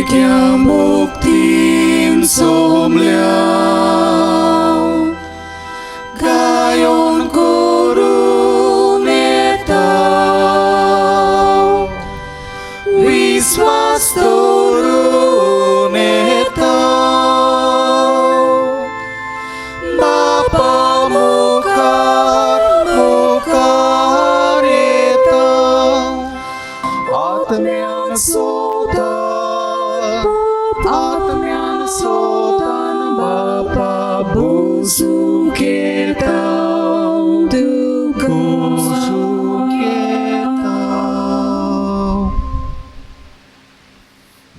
Wielkia muktim somlia gayon kuruneta wiswas turuneta Bapa mukareta Atmyan sotan Bapa busuketa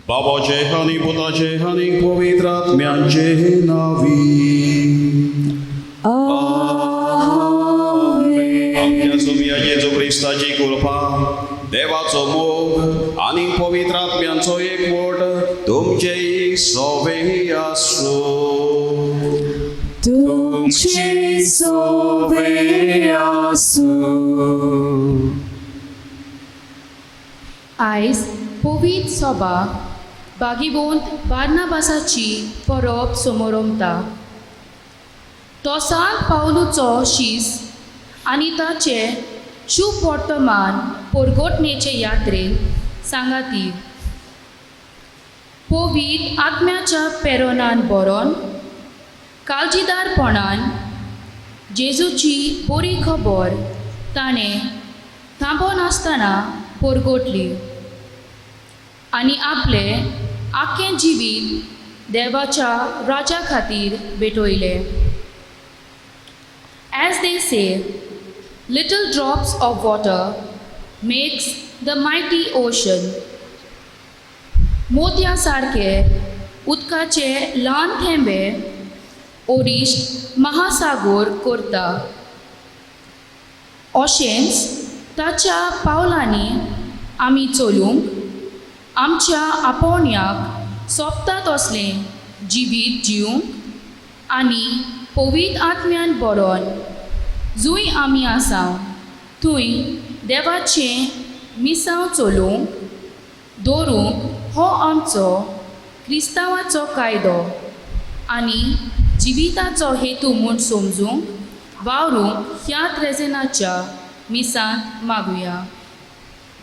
बाबाचे आणि पुताचे आणि पवित्र आत्म्याचे नावी आमच्या सोमिया जेजू ख्रिस्ताची कृपा देवाचो मोग आणि पवित्र आत्म्यांचो एकवट तुमचेही सोबे आसो तुमची सोबे आसू आयज पवित्र सभा बागीबोंत बार्नाबासाची परब समोरमता तोसाक पावलूचो शीस आनी ताचे शुभ वर्तमान परगोटणेचे यात्रेक सांगाती पवित्र आत्म्याच्या पेरोनान बरोवन काळजीदारपणान जेजूची बरी खबर ताणें थांबोवन आसतना परगोटली आनी आपले आख्खें जिवीत देवाच्या राजा खातीर भेटोयले. As they say, little drops of water makes the mighty ocean. मोत्या सारके उदकाचे ल्हान थेंबे ओरिश्ट महासागर करता. अशेंच ताच्या पावलांनी आमी चलूंक आमच्या आपोवण्याक सोबता तसलें जिवीत जिवंक आनी पवित्र आत्म्यान बरोवन जूंय आमी आसां थंय देवाचें मिसांव चलोवंक दवरूंक हो आमचो क्रिस्तांवाचो कायदो आनी जिविताचो हेतू म्हूण समजूंक वावरूंक ह्या त्रेजेनाच्या मिसांत मागुया.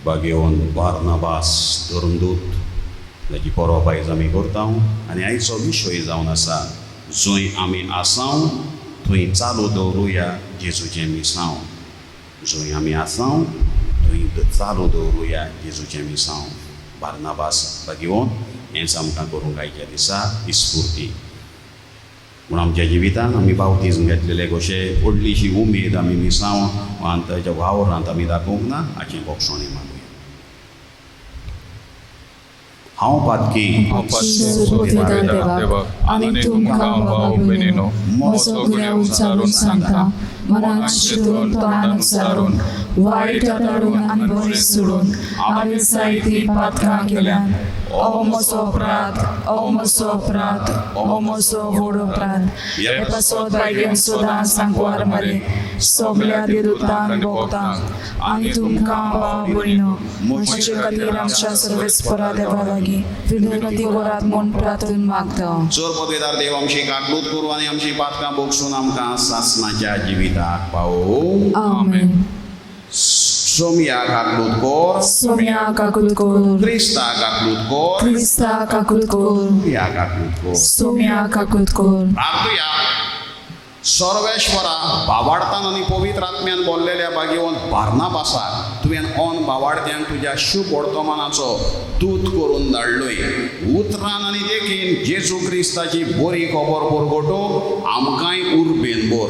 बागेवन बार्नाबास धरून ताची परब आयज आमी करता आनी आयचो विशय जावन आसा जंय आमी आसां थंय चालू दवरुया जेजूचें मिसांव. जंय आमी आसां थंय चालू दवरुया जेजूचें मिसांव. बार्नाबास बागेवन हेंच आमकां करूंक आयच्या दिसा इस्फुर्ती पूण आमच्या जिवितांत आमी बावतीजम घेतलेले कशे व्हडलीशी उमेद आमी मिसांव आनी ताच्या वावरांत आमी दाखोवंक ना हाचें भोगसोणें मागुया. हांव पातकी आनी तुमकां भाव भयणीनो म्हजो गुन्यांव उच्चारून सांगता मनांत चिंतून तोंडान उच्चारून वायट आदारून आनी बरें सोडून हांवें जायतीं पातकां केल्यान ओ म्हजो अपराध ओ म्हजो अपराध ओ म्हजो व्हड अपराध हे पासत बायगेन सोदां सांगवार मारे सगल्या देदूतांक भोगतांक आनी तुमकां भाव भयणीनो म्हजे खातीर आमच्या सर्वेस्परा देवा लागीं विनंती करात म्हूण प्रार्थना मागता. चोर पदवेदार देव आमची काकलूत करूं आनी आमची पातकां भोगसून आमकां सासणाच्या जिविताक पावोवं. आमेन. सोम्या काकलूत कोर सोम्या काकूत कोर क्रिस्ता काकलूत कोर क्रिस्ता काकूत कोर सोम्या काकलूत कोर सोम्या काकूत कोर. प्रार्थुया. सर्वेश्वरा भावार्थान आनी पवित्र आत्म्यान बोल्लेल्या बागेवन बार्नाबासाक तुवें ओन भावार्थ्यांक तुज्या शुभ वर्तमानाचो दूत करून धाडलोय. उतरान आनी देखीन जेजू क्रिस्ताची बरी खबर परगटोवंक आमकांय उर्बेन बोर.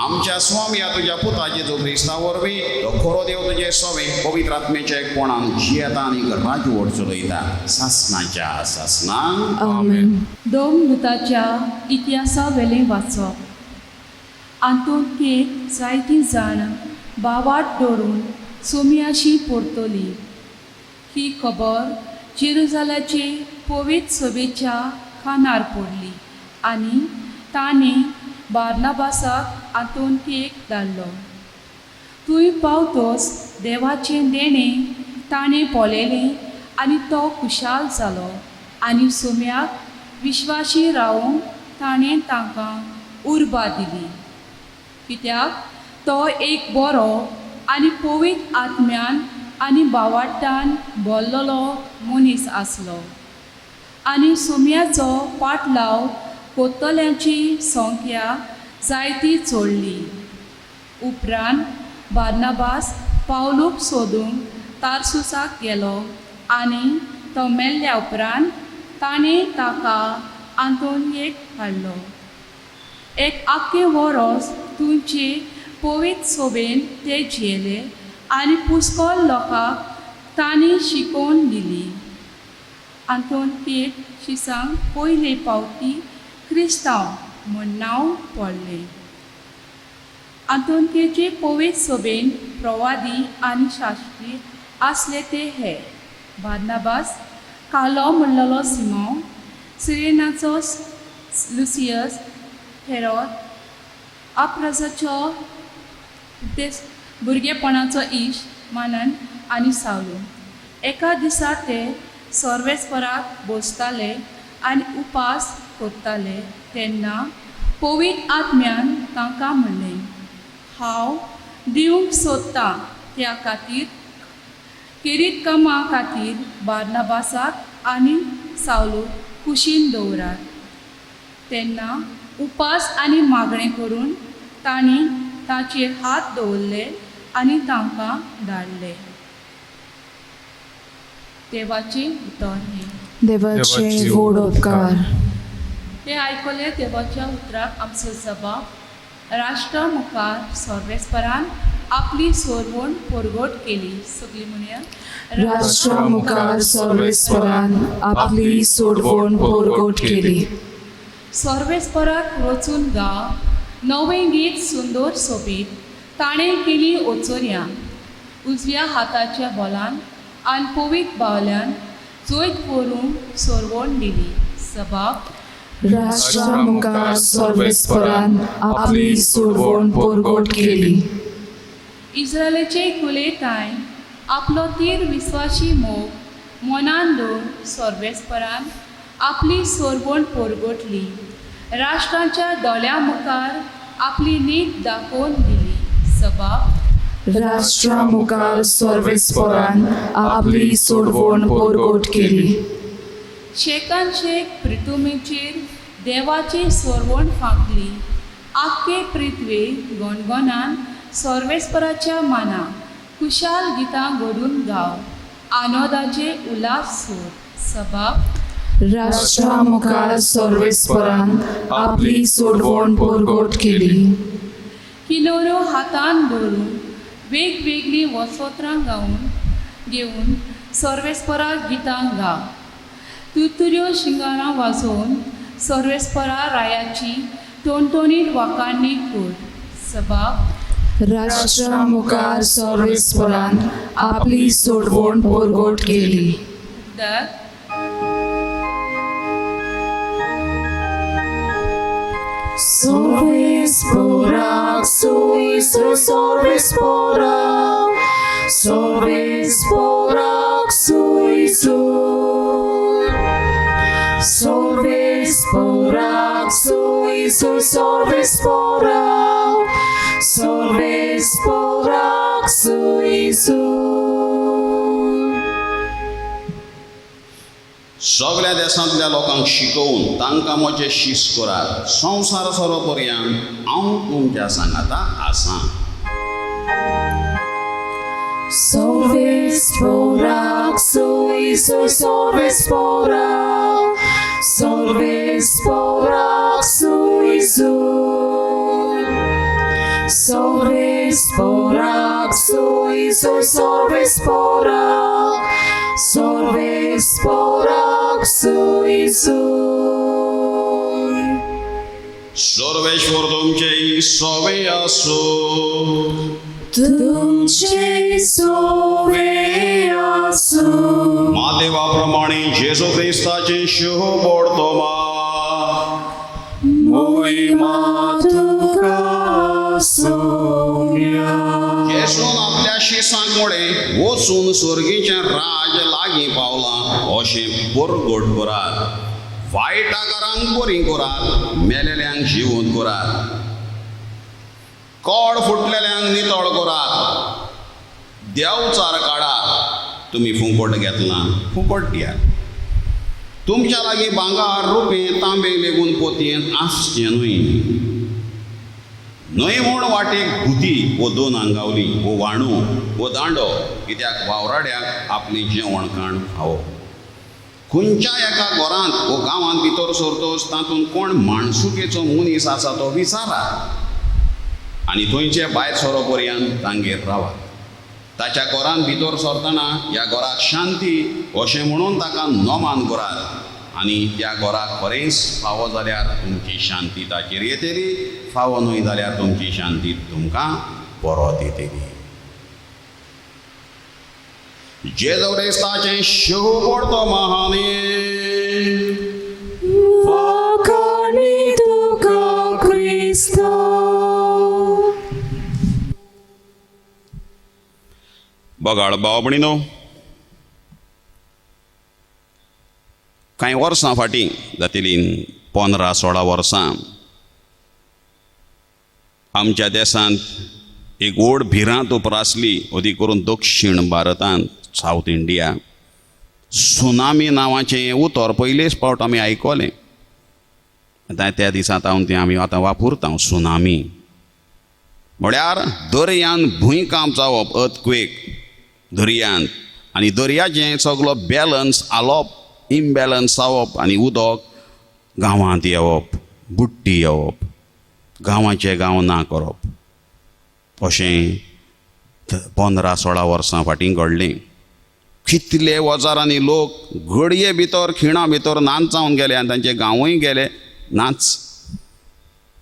आमच्या स्वाम्या तुज्या पुता जेजू क्रिस्ता वरवीं तो खरो देव तुजे सवे पवित्र आत्म्याच्या एकपणान जियेता आनी राजवट चलयता सासणाच्या सासणान. आमेन. दोन मृताच्या इतिहासा वेलें वाचप. आंतून एक जायतीं जाण बावाट दवरून सोम्याशी परतली. ही खबर जेरुजाल्याचे पवित्र सभेच्या कानार पडली आनी ताणें बार्नाबासाक आंतोकियेक धाडलो. थंय पावतोच देवाचें देणें ताणें पळयलें आनी तो खुशाल जालो आनी सोम्याक विश्वासी रावूंक ताणें तांकां उर्बा दिली, कित्याक तो एक बरो आनी पवित्र आत्म्यान आनी बावाटान भरलेलो मनीस आसलो. आनी सोम्याचो पाटलाव कोत्तल्यांची संख्या जायती चोडली. उपरांत बार्नाबास पावलूक सोदूंक तार्सुसाक गेलो आनी तो मेल्ल्या उपरांत ताणें ताका आंतोनियेक हाडलो. एक आख्खें वरोस तुमचे पवित्र सोबेन ते जियेले आनी पुस्कळ लोकांक तांणी शिकोवन दिली. आंतोनियेक शिसांक पयले फावटी क्रिस्तांव म्हूण नांव पडलें. आंतोनियेचे पवित्र सोबेन प्रवादी आनी शास्त्री आसले ते हे: बार्नाबास, कालो म्हणलेलो सिमोन, सिरेनाचो लुसियस, हेरोद, आप्रासाचो भुरगेपणाचो इश्ट मानन आनी सावलो. एका दिसा ते सर्वेस्पराक बसताले आनी उपास करताले तेन्ना पवित्र आत्म्यान तांकां म्हणलें, हांव दिवंक सोदतां त्या खातीर किरीत कामा खातीर बार्नाबासाक आनी सावलो कुशीन दवरात. तेन्ना उपास आनी मागणें करून तांणी तांचेर हात दवरले आनी तांकां धाडले. देवाची उतर हे. देवाचे व्हड उपकार. हे आयकले देवाच्या उतराक आमचो जबाब. राष्ट्रा मुखार सर्वेस्परान आपली सोडवण परगट केली. सगळीं म्हणया, राष्ट्रा मुखार सर्वेस्परान आपली सोडवण परगट केली. सर्वेस्पराक रचून गाव नवें गीत सुंदर सोबीत ताणें केली ओचोऱ्यां. उजव्या हाताच्या बोलान आनी पवित्र बावल्यान जोयत करूंक सोडवण दिली. जबाब. राष्ट्रा मुखार सर्वेस्परान आपली सोडवण परगट केली. इस्रायेलीचे कुलेताय आपलो तीर विस्वासी मोग मनान दवरून सर्वेस्परान आपली सोडवण परगटली. राष्ट्रांच्या दोळ्यां मुखार आपली नीत दाखोवन दिली. जबाब. राष्ट्रा मुखार सर्वेस्परान आपली सोडवण परगट केली. शेकान शेक पृथ्वीचेर देवाची सोडवण फांकली. आख्खे पृथ्वी गोंडगोनान सर्वेस्पराच्या माना कुशाल गितां घडून गाव. आनोदाचे उल्हास सोर. जबाब. राष्ट्रा मुखार सर्वेस्परान आपली सोडवण परगट केली. किलोरो हातान धरून वेगवेगळी वस्त्रां घेवन सर्वेस्पराक गितां गा. तुतुऱ्यो शिंगारां वाजोवन सर्वेस्परा रायाची टोणटोणीत वाकाणणी कर. जबाब. राष्ट्रा मुखार सर्वेस्परान आपली सोडवण परगट केली. Sorvesporak, suisu sorvesporak, sorvesporak, suisu. Sorvesporak, suisu sorvesporak, sorvesporak, suisu. सगळ्या देशांतल्या लोकांक शिकोवन तांकां म्हजें शीस करात. संवसार सोरोपर्यंत हांव तुमच्या सांगाता आसां. Sorvesporak, suisu sorvesporak, sorvesporak, suisu. Sorvesporak, suisu sorvesporak, sorvesporak, suisu. Sarveshwar तुमचे सोवे आसूं. तुमचे सोवे आसूं. मातेवा प्रमाणे जेजू क्रिस्ताचे शुभ बोडतोमा. मोहिमा तुका सोम्या. येसून आपल्या शिसांक मुळे वच वचून स्वर्गीचें राज लागीं पावलां अशें परगट करात. वायटाकारांक बरीं करात, मेलेल्यांक जिवंत करात, कोड फुटलेल्यांक नितळ करात, देवचार काडात. तुमी फुकट घेतलां, फुकट दियात. तुमच्या लागीं भांगर, रुपें, तांबे लेगून पोतयेंत आसचें न्हय. न्हय म्हूण वाटेक गुदी वो 2 आंगावली, वो वाणू, वो दांडो, कित्याक वावराड्याक आपलें जेवण खाण खावप. खंयच्या एका घरांत वो गांवांत भितर सरतोच तातूंत कोण माणसुकेचो मनीस आसा तो विचारात आनी थंयचे भायर सरो पर्यंत तांगेर रावात. ताच्या घरांत भितर सरतना ह्या घराक शांती अशें म्हणून ताका नोमान करात आनी त्या घराक खरेंच फावो जाल्यार तुमची शांती ताचेर येतली, फावो न्हय जाल्यार तुमची शांती तुमकां परत येतली. जेजो क्रिस्ताचें शूभ पडतो महानी. वाखाणी तुका क्रिस्ता. बगाळ भाव भयणीनो, कांय वर्सां फाटीं जातलीं 15-16 वर्सां आमच्या देशांत एक व्हड भिरांत उप्रासली, अदी करून दक्षिण भारतांत, सावथ इंडिया. सुनामी नांवाचें उतर पयलेच फावट आमी आयकलें. त्या दिसांत तें आमी आतां वापरता, सुनामी म्हळ्यार दर्यान भुंयकांप जावप, अर्थक्वेक दर्यांत, आनी दर्याचें सगळो बॅलन्स आलोप, इम्बॅलन्स जावप आनी उदक गांवांत येवप, बुड्डी येवप, गांवाचे गांव ना करप. अशें 15-16 वर्सां फाटीं घडलें. कितले वजारांनी लोक घडये भितर, खिणा भितर नाच जावन गेले आनी तांचे गांवूय गेले नाच.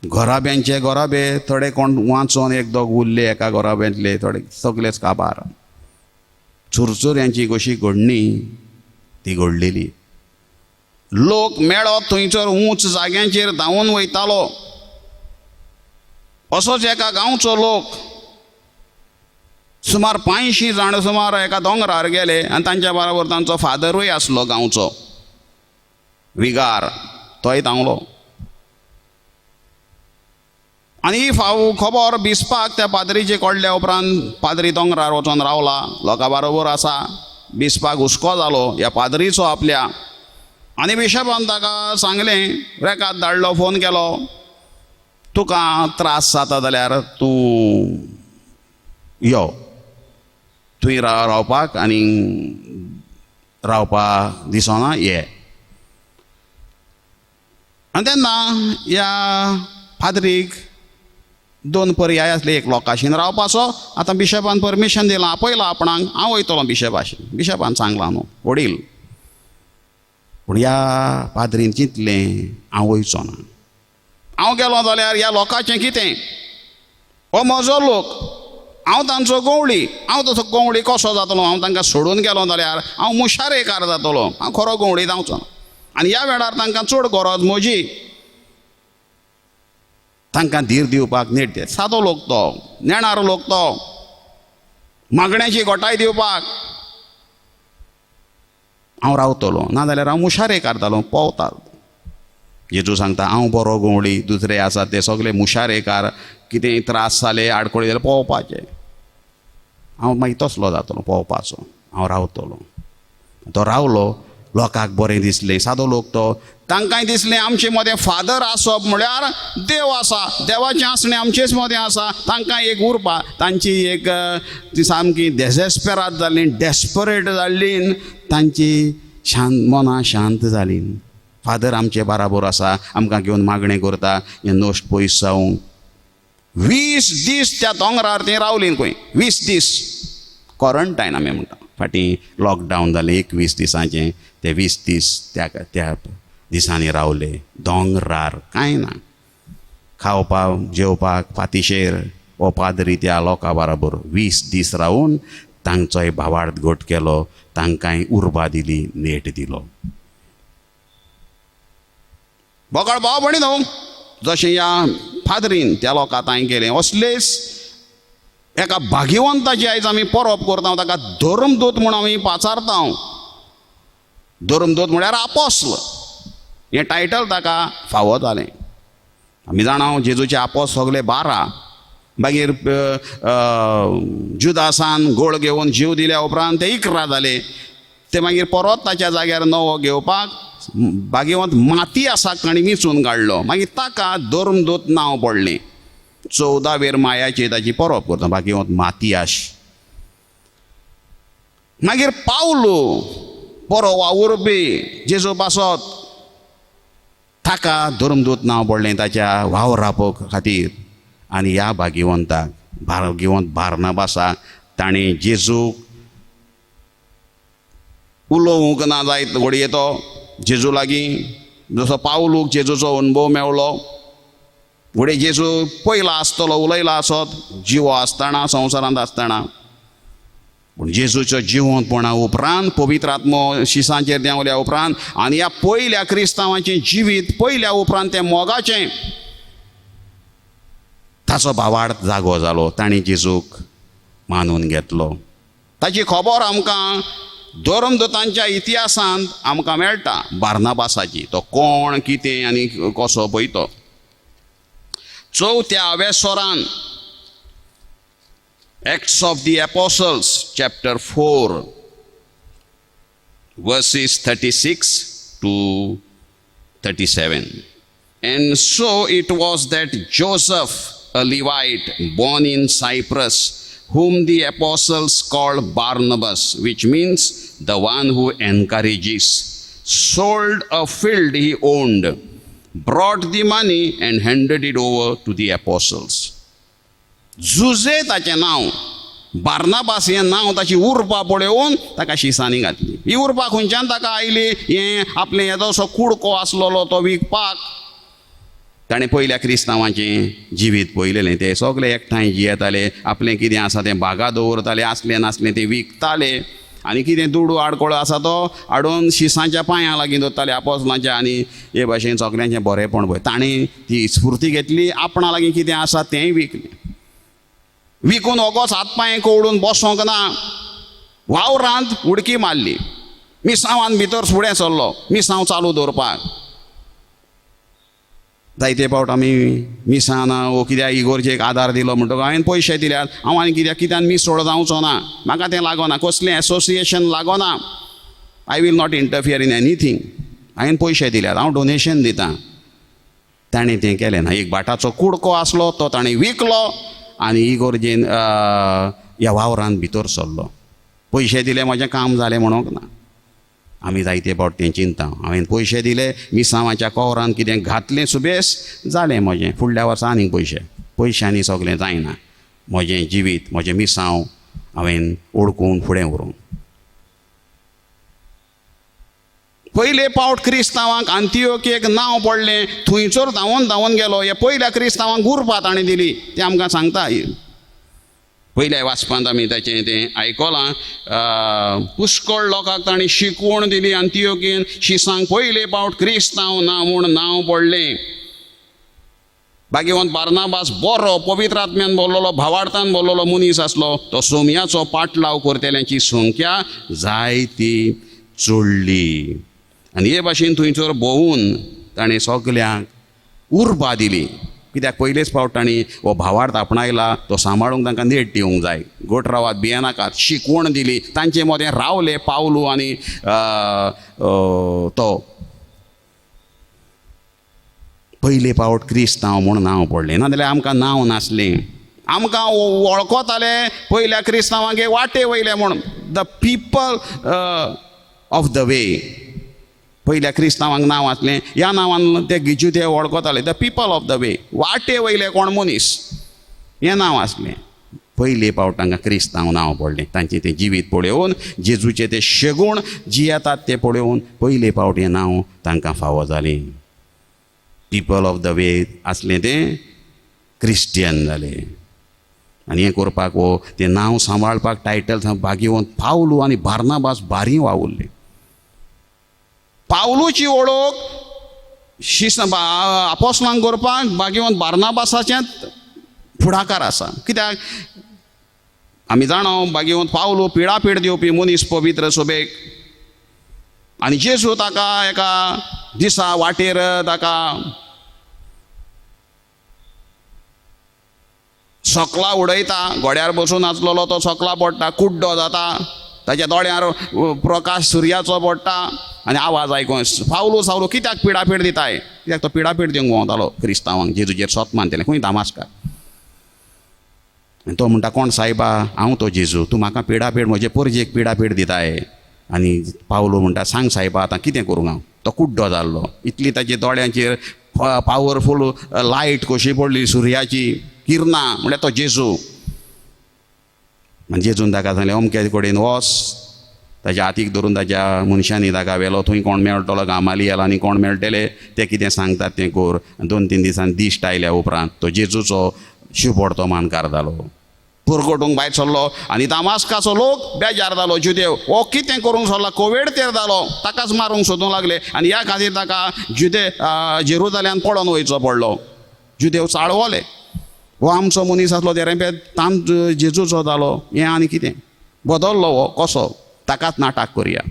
घराब्यांचे घराबे, थोडे कोण वाचोन एक दोग उरले एका घराब्यांतले, थोडे सगळेच काबार. चुरचुऱ्यांची कशी घडणी ती घडलेली. लोक मेळत थंयसर उंच जाग्यांचेर धांवून वयतालो. असोच एका गांवचो लोक सुमार 500 जाण सुमार एका दोंगरार गेले आनी तांच्या बरोबर तांचो फादरूय आसलो गांवचो, विगार, तोय धांवलो. आनी ही खबर बिस्पाक त्या पाद्रीचे कळ्ळ्या उपरांत पाद्री दोंगरार वचोन रावला, लोकां बरोबर आसा. बिस्पाक हुस्को जालो ह्या पाद्रीचो आपल्या, आनी बिशपान ताका सांगलें, रेकाद धाडलो, फोन केलो, तुका त्रास जाता जाल्यार तूं यो, तुवें रावपाक आनी रावपाक दिसना, ये. आनी तेन्ना ह्या पाद्रीक 2 पर्याय आसले. एक लोकांशीन रावपाचो. आतां बिशपान परमिशन दिलां, आपयलां आपणाक, हांव वयतलों बिशपाशी. बिशपान सांगलां न्हू, वडील. पूण ह्या पाद्रीन चिंतलें, हांव वयचो ना. हांव गेलो जाल्यार ह्या लोकांचें कितें? हो म्हजो लोक, हांव तांचो गवळी, हांव तसो गवळी कसो जातलो? हांव तांकां सोडून गेलो जाल्यार हांव मुशारेकार जातलो, हांव खरो गवळी जावचो ना. आनी ह्या वेळार तांकां चड गरज म्हजी. तांकां धीर दिवपाक नेट दे. सादो लोक तो, नेणारो लोक तो, मागण्याची घोटाय दिवपाक हांव रावतलो, नाजाल्यार हांव मुशारेकार जालो, पोवता. जेजू सांगता, हांव बरो गवळी, दुसरे आसा ते सगळे मुशारेकार, कितेंय त्रास जाले, आडकोळी जाल्यार पोवपाचे. हांव मागीर तसलो जातलो, पोवपाचो, हांव रावतलो. तो रावलो, लोकांक बरें दिसलें. सादो लोक तो, तांकांय दिसलें आमचे मदें फादर आसप म्हळ्यार देव आसा, देवाचें आसणें आमचेच मदें आसा. तांकां एक उरपा, तांची एक ती सामकी डेजेस्पेराद जाल्ली, डेस्परेट जाल्ली, तांची मनां शांत जालीं. फादर आमचे बराबर आसा, आमकां घेवन मागणें करता, हें नोश्ट पयस जावं. 20 दीस त्या दोंगरार तीं रावलीं खंय, 20 दीस क्वॉरंटायन आमी म्हणटा. फाटीं लॉकडावन जालें 21 दिसांचें, ते 20 दीस त्या दिसांनी रावले दोंगरार. कांय ना, खावपाक जेवपाक पातीशेर हो पाद्री त्या लोकां बरोबर 20 दीस रावून तांचोय भावार्थ घट केलो, तांकांय उर्बा दिली, नेट दिलो. बोकळ भाव भयणीनो, जशें ह्या फादरीन त्या लोकां थंय गेलें, असलेच एका भाग्यवंताची आयज आमी परब करता ताका धर्मदूत म्हूण आमी पाचारता. धर्मदूत म्हळ्यार आपोस्ल हें टायटल ताका फावो जालें. आमी जाणा जेजूचे आपोस सगळे 12. मागीर जुदासान गोळ घेवन जीव दिल्या उपरांत ते 11 जाले. ते मागीर परत ताच्या जाग्यार नवो घेवपाक भाग्यवंत मातियासाक ताणें वेंचून काडलो. मागीर ताका धर्मदूत नांव पडलें. 14वेर मायाची ताची परब करता भाग्यवंत मातियास. मागीर पावलो बरो वावुरपी जेजू पासत ताका धर्मदूत नांव पडलें ताच्या वावरापा खातीर. आनी ह्या भाग्यवंताक भाग्यवंत बार्नाबासाक ताणें जेजूक उलोवंक ना जायत घडये तो जेजू लागीं जसो पावलूक जेजूचो अनुभव मेवलो. घडये जेजू पयला आसतलो उलयला आसत जिवो आसतना संवसारांत आसतना. पूण जेजूच्या जिवंतपणा उपरांत पवित्र आत्मो शिसांचेर देंवल्या उपरांत आनी ह्या पयल्या क्रिस्तांवाचें जिवीत पयल्या उपरांत तें मोगाचें ताचो भावार्थ जागो जालो. ताणें जेजूक मानून घेतलो. ताची खबर आमकां धर्मदूतांच्या इतिहासांत आमकां मेळटा बार्नाबासाची. तो कोण कितें आनी कसो पळय तो. 4व्या Soran Acts of the Apostles chapter 4 verses 36 to 37. And so it was that Joseph, a Levite born in Cyprus, whom the apostles called Barnabas, which means the one who encourages, sold a field he owned, brought the money and handed it over to the apostles. Jose ताचें नांव. Barnabas हें नांव ताची उर्बा पळोवन ताका शिसांनी घातली. ही उर्बा खंयच्यान ताका आयली? हें आपलें येदोसो कुडको आसलेलो तो विकपाक ताणें पयल्या क्रिस्तांवाचें जिवीत पळयलेलें. ते सगळे एकठांय जियेताले. आपलें कितें आसा तें बागा दवरताले. आसलें नासलें तें विकताले. आनी कितें दुडू आडकोळ आसा तो हाडून शिसांच्या पांयां लागीं दवरताले आपोसलांच्या. आनी हे भाशेन सगळ्यांचें बरेंपण पळय. ताणें ती स्फूर्ती घेतली. आपणा लागीं कितें आसा तेंय विकलें. विकून वगोच हातपांय कवडून बसोंक ना. वावरांत उडकी मारली. मिसांवान भितर फुडें सरलो मिसांव चालू दवरपाक. जायते फावट आमी मिसान वो कित्याक इगोर्जेक आदार दिलो म्हणटकच हांवें पयशे दिल्यात हांव आनी कित्यान मिसोळ जावचो ना. म्हाका तें लागना. कसलें एसोसिएशन लागना. I will not interfere in anything. हांवें पयशे दिल्यात हांव डोनेशन दितां. ताणें तें केलें ना. एक बाटाचो कुडको आसलो तो ताणें विकलो आनी इगोर्जेन ह्या वावरांत भितर सरलो. पयशे दिले म्हजें काम जालें म्हणूंक ना. आमी जायते फावट तें चिंता. हांवें पयशे दिले मिसांवाच्या कवरांत कितें घातलें सुबेस जालें म्हजें. फुडल्या वर्सा आनीक पयशांनी सगळें जायना. म्हजें जिवीत म्हजें मिसांव हांवें ओडकून फुडें व्हरूंक. पयले फावट क्रिस्तांवांक अंतियोकेक नांव पडलें. थंयसर धांवून गेलो. हे पयल्या क्रिस्तांवांक उर्बा ताणें दिली. तें आमकां सांगता. पयल्या वाचपांत आमी ताचें तें आयकलां. पुष्कळ लोकांक ताणें शिकवण दिली. अंतियोकेन शिसांक पयले फावट क्रिस्तांव ना म्हूण नांव पडलें. भाग्यवंत बार्नाबास बरो पवित्र आत्म्यान बोललोलो भावार्थान बोललोलो मनीस आसलो. तो सोमयाचो पाटलाव करतेल्यांची संख्या जायती चडली. आनी हे भाशेन थंयसर भोंवून ताणें सगल्यांक उर्बा दिली. कित्याक पयलेच फावट ताणीं हो भावार्थ आपणायला. तो सांबाळूंक तांकां नेट दिवंक जाय. गोठरावात भियेनाकात. शिकवण दिली. तांचे मदें रावले पावलू आनी तो पयले फावट क्रिस्तांव म्हूण नांव पडलें. नाजाल्यार आमकां नांव नासलें. आमकां वळखताले पयल्या क्रिस्तांवांगे वाटे वयले म्हूण. The people of the way. पयल्या क्रिस्तांवांक नांव आसलें. ह्या नांवान ते गिजू ते वळखताले the people of the way. वाटे वयले कोण मनीस हें नांव आसलें. पयले फावट तांकां क्रिस्तांव नांव पडलें. तांचें तें जिवीत पळोवन जेजूचे ते शेगूण जियेतात ते पळोवन पयले फावट हें नांव तांकां फावो जालें. पीपल ऑफ द वे आसलें तें क्रिस्टियन जालें. आनी हें करपाक वो तें नांव सांबाळपाक टायटल भाग्यवंत पावलू आनी बार्नाबास बारी वावुरले. पावलूची वळख आपोस्लांक करपाक भाग्यवंत बार्नाबासाचेंच फुडाकार आसा. कित्याक आमी जाणो बागेवंत पावलो पिडापीड दिवपी मनीस पवित्र सभेक आनी जेजू ताका एका दिसा वाटेर ताका सकला उडयता, घोड्यार बसून आसलेलो तो सकला पडटा, कुड्डो जाता, ताच्या दोळ्यार प्रकाश सुर्याचो पडटा आनी आवाज आयकून पावलो सावलो कित्याक पिडापीड दिताय, कित्याक तो पिडापीड दिवंक भोंवतालो क्रिस्तांवांक जेजूचेर सोत मानतलें खंय दामास्कार. आनी तो म्हणटा कोण सायबा, हांव तो जेजू, तूं म्हाका पिडापीड म्हजे परजेक पिडापीड दिताय. आनी पावलो म्हणटा सांग सायबा आतां कितें करूं हांव. तो कुड्डो जाल्लो, इतली ताच्या दोळ्यांचेर पावरफूल लायट कशी पडली सुर्याची किरणां, म्हळ्यार तो जेजू. जेजून ताका सांगलें अमके कडेन वच. ताच्या हातीक धरून ताच्या मनशांनी ताका व्हेलो. थंय कोण मेळटलो गामालियल आनी कोण मेळटले ते कितें सांगतात तें कर. 2-3 दिसान दिश्ट आयल्या उपरांत तो जेजूचो शिवपडतो मानकार जालो. पुरगटूंक भायर सरलो आनी दामास्काचो लोक बेजार जालो. जुदेव हो कितें करूंक सोदला, कोवीड तेर जालो, ताकाच मारूंक सोदूंक लागले आनी ह्या खातीर ताका जेरुजाल्यान पळोवन वयचो पडलो. जुदेव चाळवले, हो आमचो मनीस आसलो ते रेंपे ताम जेजूचो जालो, हें आनी कितें बदल्लो हो कसो, ताकाच नाटक करुया.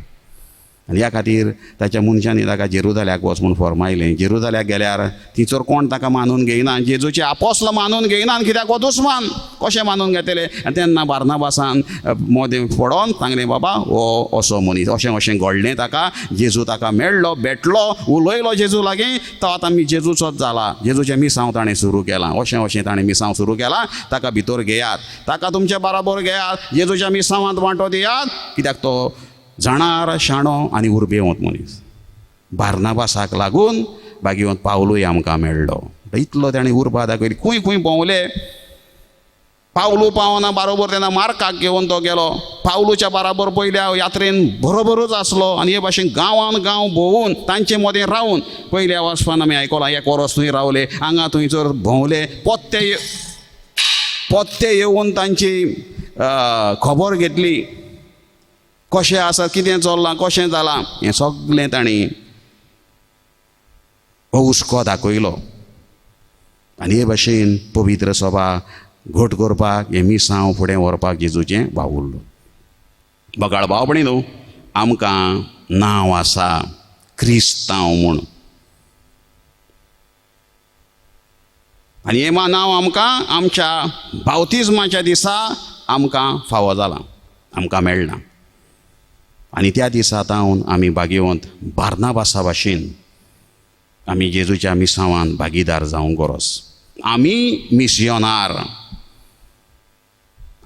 आनी ह्या खातीर ताच्या मनशांनी ताका जेरुजाल्याक वच म्हूण फर्मायलें. जेरुजाल्याक गेल्यार थंयसर कोण ताका मानून घेयना, जेजूचे आपोस्ल मानून घेयना, कित्याक हो दुस्मान कशें मानून घेतले. आनी तेन्ना बार्नाबासान मोदें फोडोन सांगलें बाबा हो असो मनीस, अशें अशें घडलें ताका. जेजू ताका मेळ्ळो, भेटलो, उलयलो जेजू लागीं. तो आतां जेजूचोच जाला. जेजूचें मिसांव ताणें सुरू केलां. अशें अशें ताणें मिसांव सुरू केलां. ताका भितर घेयात, ताका तुमचे बराबर घेयात, जेजूच्या मिसांवांत वांटो दियात, कित्याक तो जाणार, शाणो आनी उर्बेवंत मनीस. बार्नाबासाक लागून बागेवंत पावलूय आमकां मेळ्ळो. इतलो ताणें उर्बा दाखयली, खंय खंय भोंवले. पावलू पावना बरोबर तेन्ना मार्काक घेवन तो गेलो. पावलूच्या बराबर पयल्या यात्रेन बरोबरूच आसलो आनी हे भाशेन गांवान गांव भोंवून तांचे मदें रावन पयल्या वचपान आमी आयकलां 1 वर्स थंय रावले, हांगा थंयसर भोंवले. पत्ते येवन तांची खबर घेतली, कशें आसा, कितें चल्लां, कशें जालां, हें सगळें तांणी हुस्को दाखयलो. आनी हे भाशेन पवित्र सभा घट करपाक, हें मिसांव फुडें व्हरपाक जेजूचें वावुरलो. बगाळ भाव भयणीनो, आमकां नांव आसा क्रिस्तांव म्हूण. आनी हें नांव आमकां आमच्या बावतिजमाच्या दिसा आमकां फावो जालां, आमकां मेळ्ळां. आनी त्या दिसांतावन आमी बागेवंत बार्नाबासा भाशेन आमी जेजूच्या मिसांवान भागीदार जावंक गरज. आमी मिसियोनार,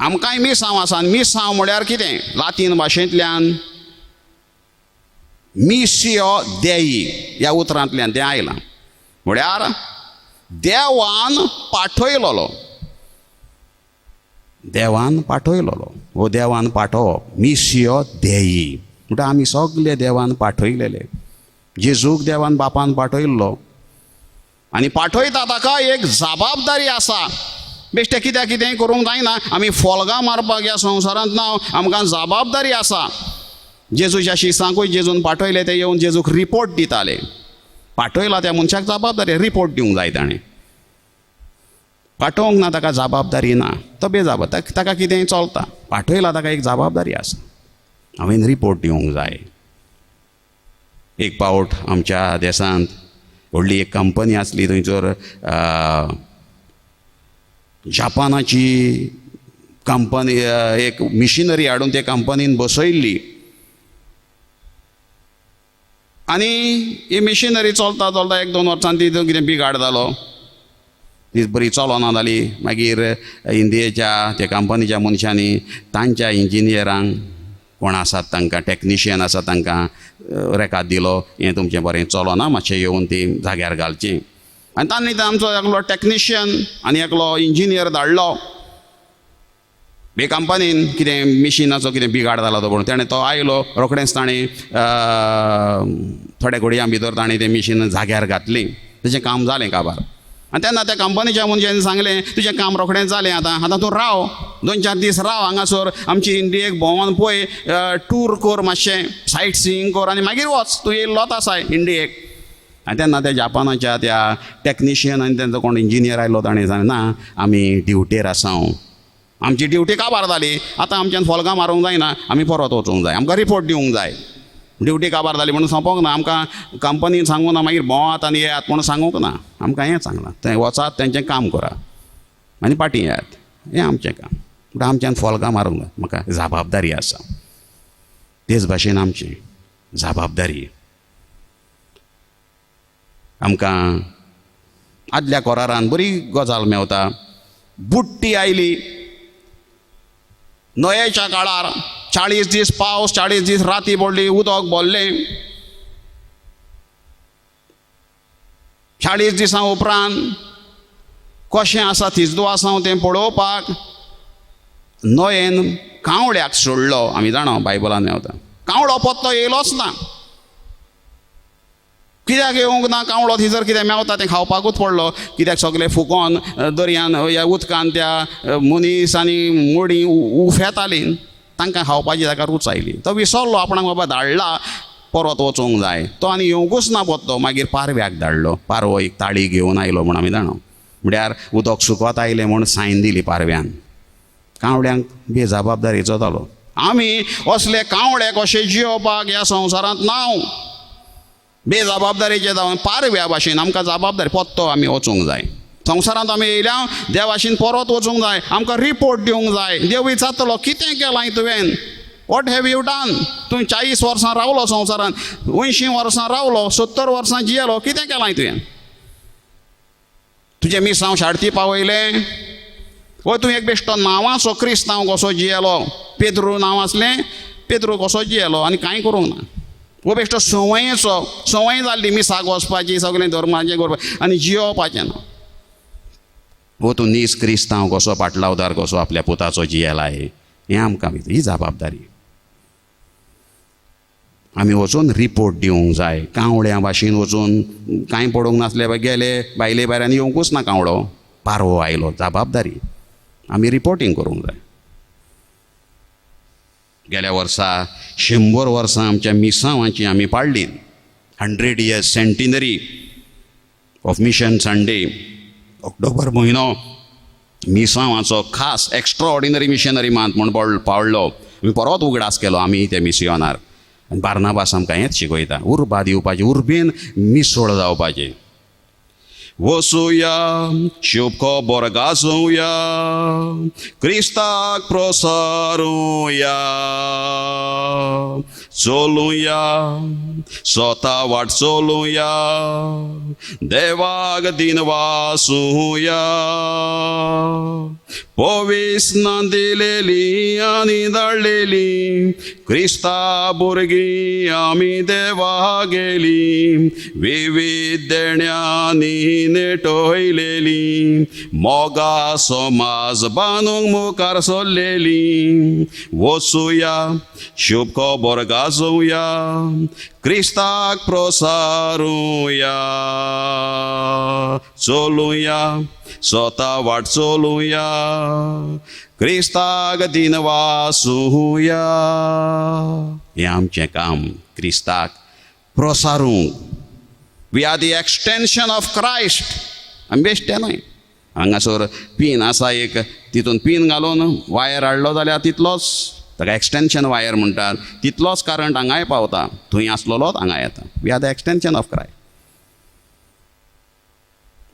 आमकांय मिसांव आसा. मिसांव म्हळ्यार कितें, लातीन भाशेंतल्यान मिसियो देई ह्या उतरांतल्यान तें आयलां. म्हळ्यार देवान पाठयलोलो, देवान पाठयलोलो, हो देवान पाठोवप, मिसियो देई. म्हणटा आमी सगळे देवान पाठयलेले. जेजूक देवान बापान पाठयल्लो आनी पाठयता ताका एक जबाबदारी आसा. बेश्टें कित्याक कितेंय करूंक जायना. आमी फोलगां मारपाक ह्या संवसारांत ना, आमकां जबाबदारी आसा. जेजूच्या शिसांकूय जेजून पाठयले, ते येवन जेजूक रिपोर्ट दिताले. पाठयला त्या मनशाक जबाबदारी, रिपोर्ट दिवंक जाय ताणें. पाठोवंक ना ताका जबाबदारी ना, तो बेजबाबदार, ताका कितेंय चलता. पाठयला ताका एक जबाबदारी आसा, हांवें रिपोर्ट दिवंक जाय. एक पावट आमच्या देशांत व्हडली एक कंपनी आसली, थंयसर जापानाची कंपनी एक मिशिनरी हाडून ते कंपनीन बसयल्ली. आनी ही मिशिनरी चलता चलता 1-2 वर्सांनी ती कितें बिगाड जालो, ती बरी चलना जाली. मागीर इंडियेच्या त्या कंपनीच्या मनशांनी तांच्या इंजिनियरांक, कोण आसात तांकां, टॅक्निशियन आसा तांकां रेखाद दिलो, हें तुमचें बरें चलना, मातशें येवन ती जाग्यार घालची. आनी तांणी आमचो एकलो टॅक्निशियन आनी एकलो इंजिनियर धाडलो. हे कंपनीन कितें मिशिनाचो कितें बिगाड जालो तो म्हणून ताणें तो आयलो. रोखडेंच ताणें थोड्या घडयां भितर ताणें तें मिशीन जाग्यार घातली. तेजें काम जालें काबार. आनी तेन्ना त्या कंपनीच्या मनशांनी सांगलें तुजें काम रोखडेंच जालें, आतां तूं राव, 2-4 दीस राव हांगासर, आमची इंडियेक भोंवून पळय, टूर कर, मातशें सायट सीईंग कर आनी मागीर वच, तूं येयल्लोच आसा इंडियेक. आनी तेन्ना त्या जापानाच्या त्या टॅक्निशियन आनी तेंचो कोण इंजिनियर आयलो, ताणें सांगलें ना आमी ड्युटेर आसा, आमची ड्युटी काबार जाली, आतां आमच्यान फॉल्गां मारूंक जायना, आमी परत वचूंक जाय, आमकां रिपोर्ट दिवंक जाय. ड्युटी काबार जाली म्हणून सोंपोंक ना, आमकां कंपनीन सांगूं ना मागीर भोंवात आनी येयात म्हणून सांगूंक ना. आमकां हें सांगलां, थंय वचात तेंचें काम करात आनी पाटी येयात, हें आमचें काम. पूण आमच्यान फॉल्गां मारूंक ना, म्हाका जबाबदारी आसा. तेच भाशेन आमची जबाबदारी. आमकां आदल्या कोरारान बरी गजाल मेवता. बुट्टी आयली नोयेच्या काळार, 40 दीस पावस, 40 दीस राती पडली, उदक भरलें. 40 दिसां उपरांत कशें आसा तिजदो आसा तें पळोवपाक नोयेन कावळ्याक सोडलो. आमी जाणा बायबलान मेवता, कावळो पत्तो येयलोच ना. कित्याक येवंक ना कावळो? थंयसर कितें मेवता तें खावपाकूच पडलो. कित्याक सगळें फुकोन दर्यान ह्या उदकान त्या मनीस आनी मोडी उफेतालीं, तांकां खावपाची ताका रूच आयली. तो विसरलो आपणाक बाबा धाडला परत वचूंक जाय. तो आनी येवंकूच ना पत्तो. मागीर पारव्याक धाडलो. पारवो एक ताळी घेवन आयलो म्हूण आमी जाणा. म्हळ्यार उदक सुकत आयलें म्हूण सायन दिली पारव्यान. कावळ्यांक बेजबाबदारेचो जालो. आमी असले कावळे कशे जियोवपाक ह्या संवसारांत नांव बेजबाबदारेचे जावन पारव्या भाशेन आमकां जबाबदारी पत्तो आमी वचूंक जाय. संवसारांत आमी येयल्या देवाशीन परत वचूंक जाय. आमकां रिपोर्ट दिवंक जाय. देव विचारतलो कितें केलां तुवें, वॉट हॅव यू डन? तुवें 40 वर्सां रावलो संवसारांत, 80 वर्सां रावलो, 70 वर्सां जियेलो, कितें केलां तुवें? तुजें मिसांव शार्ती पावयलें? वो तूं एक बेश्टो नांवाचो क्रिस्तांव कसो जियेलो? पेद्रू नांव आसलें, पेद्रू कसो जियेलो आनी कांय करूंक ना. वो बेश्टो संवयेचो, संवय जाल्ली मिसाक वचपाची, सगळें धर्माचें करपाचें आनी जियोवपाचें ना. वो तूं नीस क्रिस्तांव कसो, पाटलावदार कसो आपल्या पुताचो जियेलाय, हें आमकां ही जबाबदारी. आमी वचून रिपोर्ट दिवंक जाय. कावळ्या भाशेन वचून कांय पडोवंक नासले गेले भायले भायर आनी येवंकूच ना कावळो. पारवो आयलो, जबाबदारी. आमी रिपोर्टींग करूंक जाय. गेल्या वर्सा 100 वर्सां आमच्या मिसांवाची आमी पाळ्ळी. 100 years centenary of mission Sunday. October म्हयनो मिसांवाचो खास एक्स्ट्रा ऑर्डिनरी मिशनरी मांत म्हूण पावळ्ळो. आमी परत उगडास केलो आमी त्या मिसियोनार. आनी बार्नाबास आमकां हेंच शिकयता, उर्बा दिवपाची, उर्बेन मिसळ जावपाचें. वचुया शुभ खबर गाजोवया, क्रिस्ताक प्रसारुया, चलुया स्वता वाट चलुया, देवाक दिन वासुया. पविस्नान दिलेली आनी धाडलेली क्रिस्ता भुरगीं आमी देवा गेली, विविध देण्यांनी नेटयलेली, मोगा समाज बांदूंक मुखार सरलेली. वचुया शुभ खबर गाजोवया, क्रिस्ताक प्रसारुया, चलुया स्वता वाट चलुया, क्रिस्ताक दिन वासुया. हें आमचें काम, क्रिस्ताक प्रसारूंक. We are the extension of Christ. आमी बेश्टे न्हय. हांगासर पीन आसा एक, तितून पीन घालून वायर हाडलो जाल्यार तितलोच, ताका एक्सटेंशन वायर म्हणटात, तितलोच करंट हांगाय पावता. थंय आसलोच हांगा येता. We are the extension of Christ.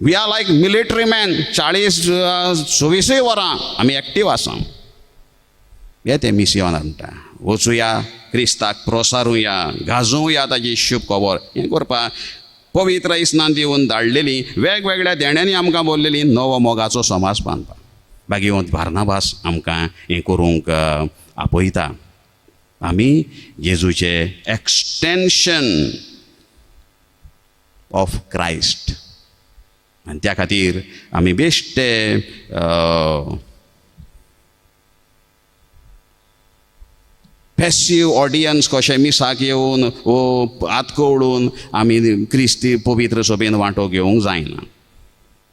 We are like military man. 40-26 वरां आमी एक्टीव आसा. हे ते मिसियोनार म्हणटा. वचुया क्रिस्ताक प्रसारुया, गाजोवया ताची शुभ खबर. हें करपाक पवित्र इस्नान दिवन धाडलेली, वेगवेगळ्या देण्यांनी आमकां बोललेली नवो मोगाचो समाज बांदपाक. भाग्यवंत बार्नाबास आमकां हें करूंक आपयता. आमी जेजूचे एक्सटेंशन ऑफ क्रायस्ट. आनी त्या खातीर आमी बेश्टे पॅसिव ऑडियन्स कशें मिसाक येवन हात कवळून आमी क्रिस्ती पवित्र सभेन वांटो घेवंक जायना.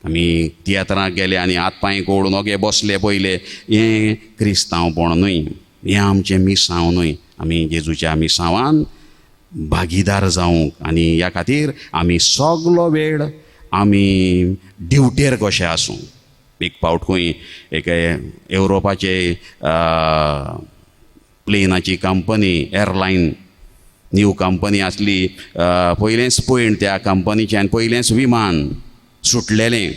आमी तियात्रांक गेले आनी हात पांय कवळून ओगे बसले पयले, हें क्रिस्तांवपण न्हय, हें आमचें मिसांव न्हय. आमी जेजूच्या मिसांवान भागीदार जावंक आनी ह्या खातीर आमी सगलो वेळ आमी ड्युटेर कशें आसूं. एक पावट खंय एक युरोपाचे प्लेनाची कंपनी एअरलायन न्यू कंपनी आसली पयलेंच पयण त्या कंपनीचें आनी पयलेंच विमान सुटलेलें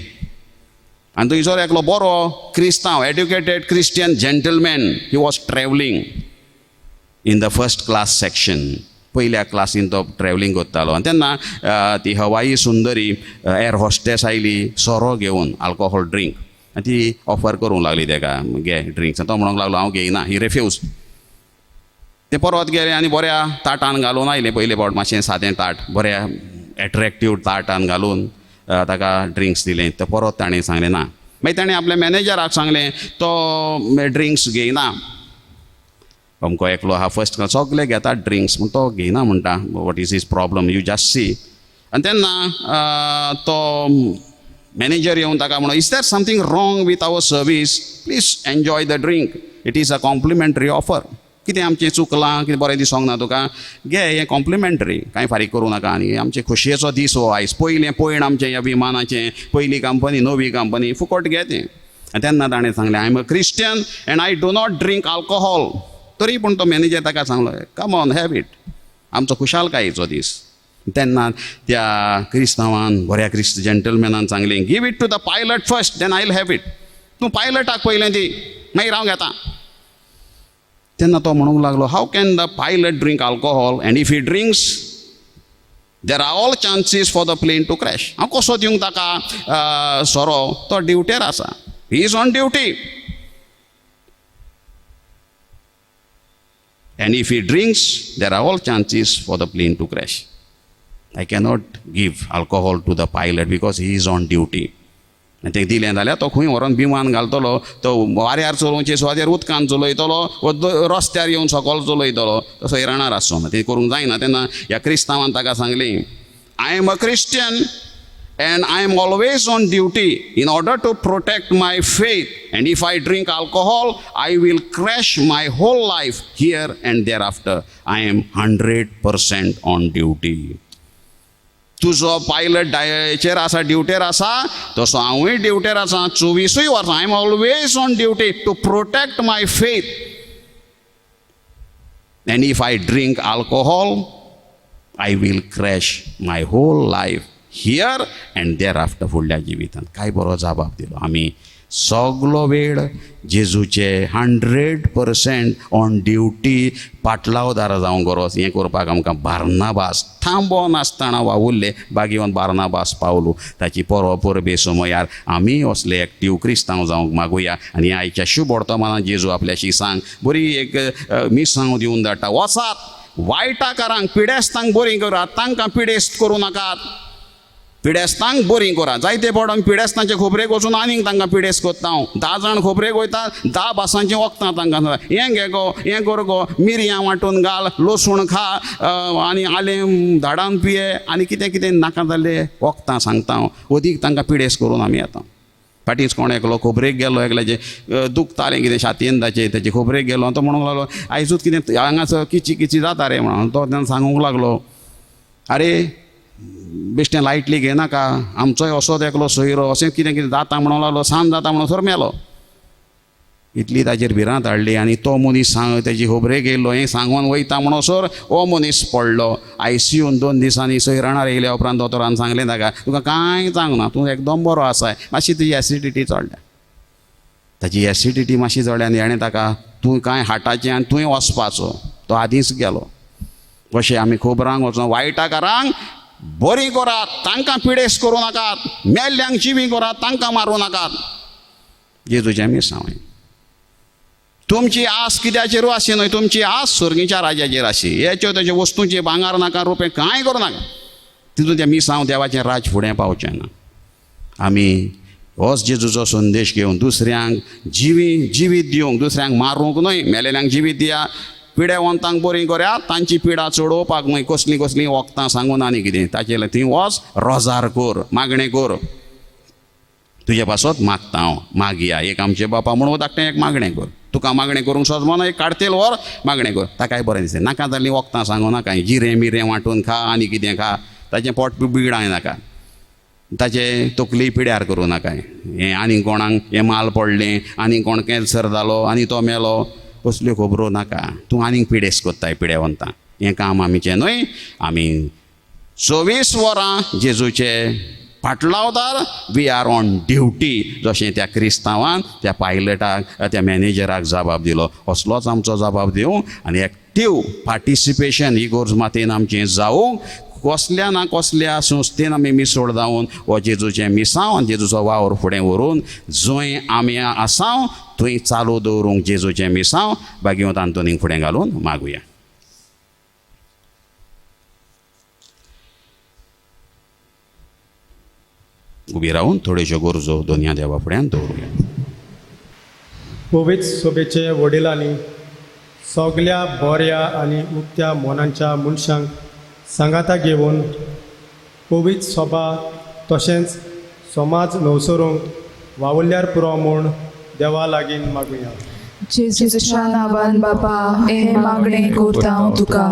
आनी थंयसर एकलो बरो क्रिस्तांव educated Christian gentleman he was travelling in the first class section पयल्या क्लासीन तो ट्रॅवलिंग करतालो आनी तेन्ना ती हवाई सुंदरी एअर हॉस्टेस आयली सोरो घेवन आल्कोहॉल ड्रिंक आनी ती ऑफर करूंक लागली ताका घे ड्रिंक्स तो म्हणूंक लागलो हांव घेयना ही रेफ्यूज ते परत गेले आनी बऱ्या ताटान घालून आयले पयले फावट मातशें सादें ताट बऱ्या एट्रॅक्टीव ताटान घालून ताका ड्रिंक्स दिलें तो परत ताणें सांगलें ना मागीर ताणें आपल्या मॅनेजराक सांगलें तो ड्रिंक्स घेयना अमको एकलो आहा फर्स्ट क्लास सगळे घेतात ड्रिंक्स पूण तो घेयना म्हणटा what is his problem you just see आनी तेन्ना तो मॅनेजर येवन ताका म्हणो is there something wrong with our service please enjoy the drink it is a complimentary offer कितें आमचें चुकलां कितें बरें दिसोंक ना तुका घे हें कॉम्प्लिमेंटरी कांय फारीक करूं नाका आनी आमचे खोशयेचो दीस हो आयज पयलें पयण आमचें ह्या विमानाचें पयली कंपनी नवी कंपनी फुकट घे तें आनी तेन्ना ताणें सांगलें I am a Christian end I do not drink alcohol तरी पूण तो मॅनेजर ताका सांगलो कम ऑन हॅव इट आमचो खुशालकायेचो दीस तेन्ना त्या क्रिस्तांवान बऱ्या क्रिस्त जेंटलमॅनान सांगलें give it to the pilot first then I will have it तूं पायलटाक पयलें दी मागीर हांव घेता तेन्ना तो म्हणूंक लागलो how can the pilot drink alcohol and if he drinks there are all chances for the plane to crash हांव कसो दिवंक ताका सोरो तो ड्युटेर आसा he is on duty and if he drinks there are all chances for the plane to crash. I cannot give alcohol to the pilot because he is on duty. आनी तें दिलें जाल्यार तो खंय व्हरोन विमान घालतलो तो वाऱ्यार चलोवचे सुवातेर उदकान चलयतलो रस्त्यार येवन सकयल चलयतलो तसो इराणार आसचो ना तें करूंक जायना तेन्ना ह्या क्रिस्तांवान ताका सांगलें I am a Christian and I am always on duty in order to protect my faith. And if I drink alcohol, I will crash my whole life here and thereafter. I am 100% on duty. तुजो pilot डायचेर आसा ड्युटेर आसा तसो हांवूय ड्युटेर आसा 24 वर्सां I am always on duty to protect my faith. And if I drink alcohol, I will crash my whole life here and there after फुडल्या जिवितांत. काय बरो जबाब दिलो आमी सगलो वेळ जेजूचे 100% ऑन ड्युटी पाटलावदार जावं गरज हें करपाक आमकां बार्नाबास थांबो नासतना वावुरले बागेवन बार्नाबास पावलो. ताची परबे समयार आमी असले एक्टीव क्रिस्तांव जावंक मागुया आनी आयच्या शुभ वर्तमानांत जेजू आपल्याशी सांग बरी एक मिसांव दिवन धाडटा वचात वायटाकारांक पिडेस्तांक बरी करात तांकां पिडेस्त करूं नाकात. पिडेस्तांक बरी करा जायते फावट आमी पिडेस्तांचे खोबरेक वचून आनीक तांकां पिडेस्त कोत्ता हांव 10 जाण खोबरेक वयता 10 भासांचीं वखदां तांकां सांगता हें घे गो हें कर गो मिरयां वांटून घाल लसूण खा आनी आलें झाडान पिये आनी कितें कितें नाका जाल्ले वखदां सांगता हांव अदीक तांकां पिडेस्त करून आमी येता. फाटींच कोण एकलो खोबरेक गेलो एकल्याचें दुखतालें कितें छातयेन तेचे खोबरेक गेलो तो म्हणूंक लागलो आयजूच कितें हांगासर किची किची जाता रे म्हणून तो तेन्ना सांगूंक लागलो आरे बेश्टें लायटली घेनाका आमचोय असोच एकलो सोयरो अशें कितें कितें जाता म्हणूंक लागलो सांज जाता म्हणून सर मेलो. इतली ताचेर भिरांत हाडली आनी तो मनीस तेजी खोबरेक गेल्लो हें सांगून वयता म्हणून सर हो मनीस पडलो ICUन 2 दिसांनी सोयराणार येयल्या उपरांत दोतोरान सांगलें ताका तुका कांय सांगना तूं एकदम बरो आसाय मातशी तुजी एसिडिटी चडल्या. ताची एसिडिटी मातशी चडल्या आनी हाणें ताका तूं कांय हाटाचें आनी तुवें वचपाचो तो आदींच गेलो. अशें आमी खोबरांक वचून वायटाकारांक बरी करात तांकां पिडेस्त करूं नाकात मेल्ल्यांक जिवी करात तांकां मारूं नाकात. जेजूचें मिसांव तुमची आस कित्याचेरूय आसची न्हय तुमची आस सर्गीच्या राज्याचेर आसची. हेच्यो तेज्यो वस्तूंचे भांगार नाका रुपये कांय करूं नाका तितून तें मिसांव देवाचें राज फुडें पावचें ना. आमी होच जेजूचो संदेश घेवन दुसऱ्यांक जिवीत दिवंक दुसऱ्यांक मारूंक न्हय मेलेल्यांक जिवीत दिया पिडेवंतांक बरी करात तांची पिडा चडोवपाक न्हय कसलीं कसलीं वखदां सांगून आनी कितें ताचे थंय वच रोजार कर मागणें कर तुजे पासत मागता हांव मागया एक आमचे बापा म्हणून धाकटें एक मागणें कर तुका मागणें करूंक सजमोना एक काडतेल व्हर मागणें कर ताकाय बरें दिसलें नाका जाल्लीं वखदां सांगूं नाका जिरें मिरें वांटून खा आनी कितें खा ताचें पोट बिगडाय नाका. ताचे तकली पिड्यार करूं नाकाय. हें आनी कोणाक हें माल पडलें, आनी कोण कॅन्सर जालो आनी तो मेलो, कसल्यो खबरो नाका. तूं आनीक पिडेस कोत्ताय पिड्यावंतां. हें काम आमीचें न्हय. आमी 24 वरां जेजूचे फाटलावदार. We are on duty. जशें त्या क्रिस्तांवान त्या पायलटाक त्या मॅनेजराक जबाब दिलो, असलोच आमचो जबाब दिवं आनी एक्टीव पार्टिसिपेशन ही गोरज मातेन आमचें जावूं. कसल्या ना कसल्या संस्थेन आमी मिसळ जावन हो जेजूचें मिसांव आनी जेजूचो वावर फुडें व्हरून जंय आमी आसांव थंय चालू दवरूंक जेजूचें मिसांव भागवंत आंतोनीक फुडें घालून मागुया. उबी रावन थोड्योश्यो गरजो दोनया देवा फुड्यान दवरुया. पवित्र सभेचे वडिलांनी सगळ्या बऱ्या आनी उक्त्या मोनांच्या मनशांक सांगाता घेवन पवित्र सभा तशेंच समाज नवसरूंक वावुरल्यार पुरो म्हूण देवा लागीं मागुया. जेजूच्या नांवान बापा हे मागणें करता हांव तुका.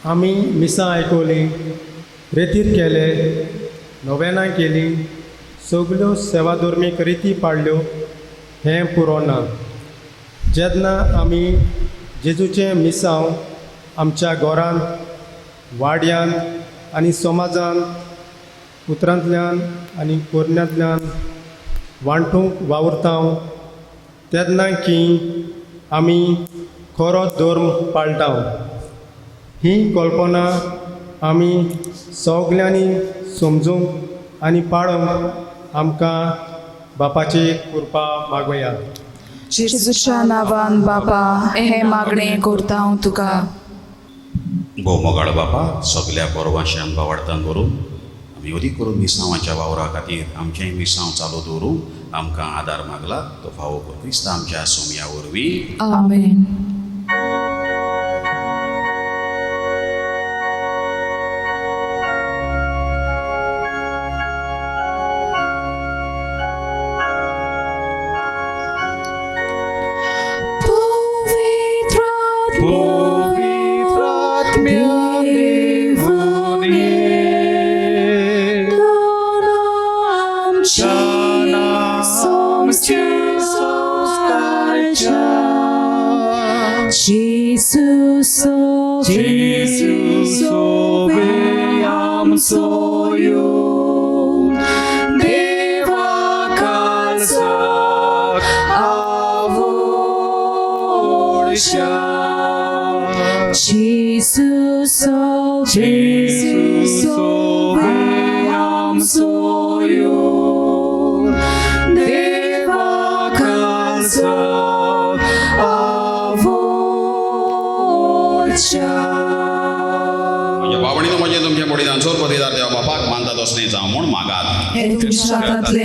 आमी मिसां आयकली, रेतीर केले, नोवेनां केलीं, सगल्यो सेवाधर्मीक रिती पाळल्यो, हें पुरो ना. जेन्ना आमी जेजूचें मिसांव आमच्या घरांत, वाड्यान आनी समाजांत उतरांतल्यान आनी कोरण्यांतल्यान वांटूंक वावुरता तेन्ना की आमी खरो धर्म पाळटा. ही कल्पना आमी सगल्यांनी समजूंक आनी पाळूंक आमकां बापाची कृपा मागुया. जेजूच्या नांवान बापा हे मागणें करता हांव तुका. भोवमोगाळ बापा, सगल्या परवाशान बावार्थान व्हरून आमी अदीक करून मिसांवाच्या वावरा खातीर आमचेंय मिसांव चालू दवरूंक आमकां आदार मागला. तो फावो कर क्रिस्ता आमच्या सोमया वरवीं. आमेन.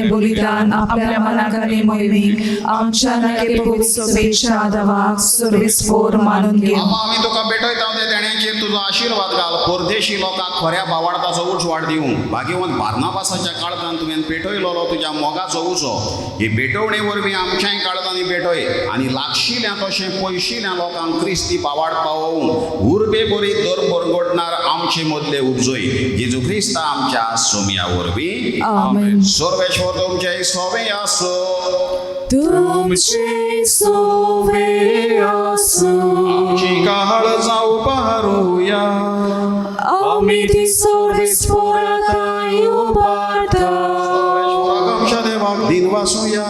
बलिदान आपल्या मनाकडे मोहिमेक आमच्या नाके पवित्र सभेच्या आदाराक सर्वेस्पोर मानून घे. आमी तुका भेटयता ते देण्याचेर तुजो आशिर्वाद घाल. परदेशी लोकांक खऱ्या भावार्थाचो उजवाड दिवंक भाग्यवंत बार्नाबासाच्या काळजांत तुवें पेटयलोलो तुज्या मोगाचो उजो ही भेटवणे वरवीं आमच्याय काळजांनी भेटय आनी लागशिल्ल्या तशें पयशिल्ल्या लोकांक क्रिस्ती भावार्थ पावोवंक उर्बे बरी दर परगडणार आमचे मदले उपजय. जेजू क्रिस्ता आमच्या सोमया वरवीं. आमेन. सर्वेश्वर तुमचे सोवे आसो. तुमचे सोवे आसो. आमची काळजां उबारूया. आमी ती सर्वेस्पोराताय उबारता. सर्वेश्वराक आमच्या देवाक दिन वासुया.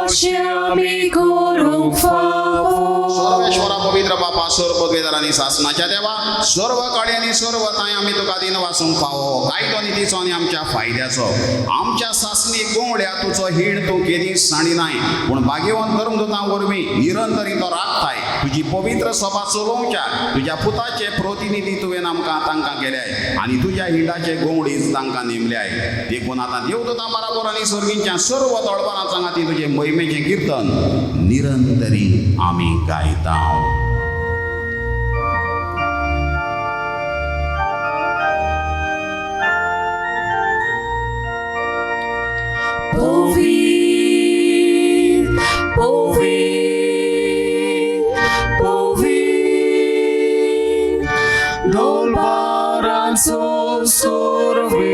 अशें आमी करूंक फावो. सर्वेश्वरा पवित्र बापा सर्व पदवेदारांनी शासनाच्या देवा सर्व काळी आनी सर्व ताय आमी तुका दिन वासूंक फावो. कायदो नितीचो आनी आमच्या फायद्याचो आमच्या शासनी गोंवड्या तुजो हीण तूं केदींच साणिनाय पूण भाग्यवंत धर्मदूतां वरवीं निरंतरी तो राखताय. तुजी पवित्र सभा चलोवच्या तुज्या पुताचे प्रतिनिधी तुवें आमकां तांकां केल्याय आनी तुज्या हिंडाचे गोंवडीच तांकां नेमल्याय. देखून आतां देवदूतां बराबर आनी सर्गींच्या सर्व तळपणां सांगाती तुजे महिमेचें कीर्तन निरंतरी आमी गायता. Dolbaranzo sorve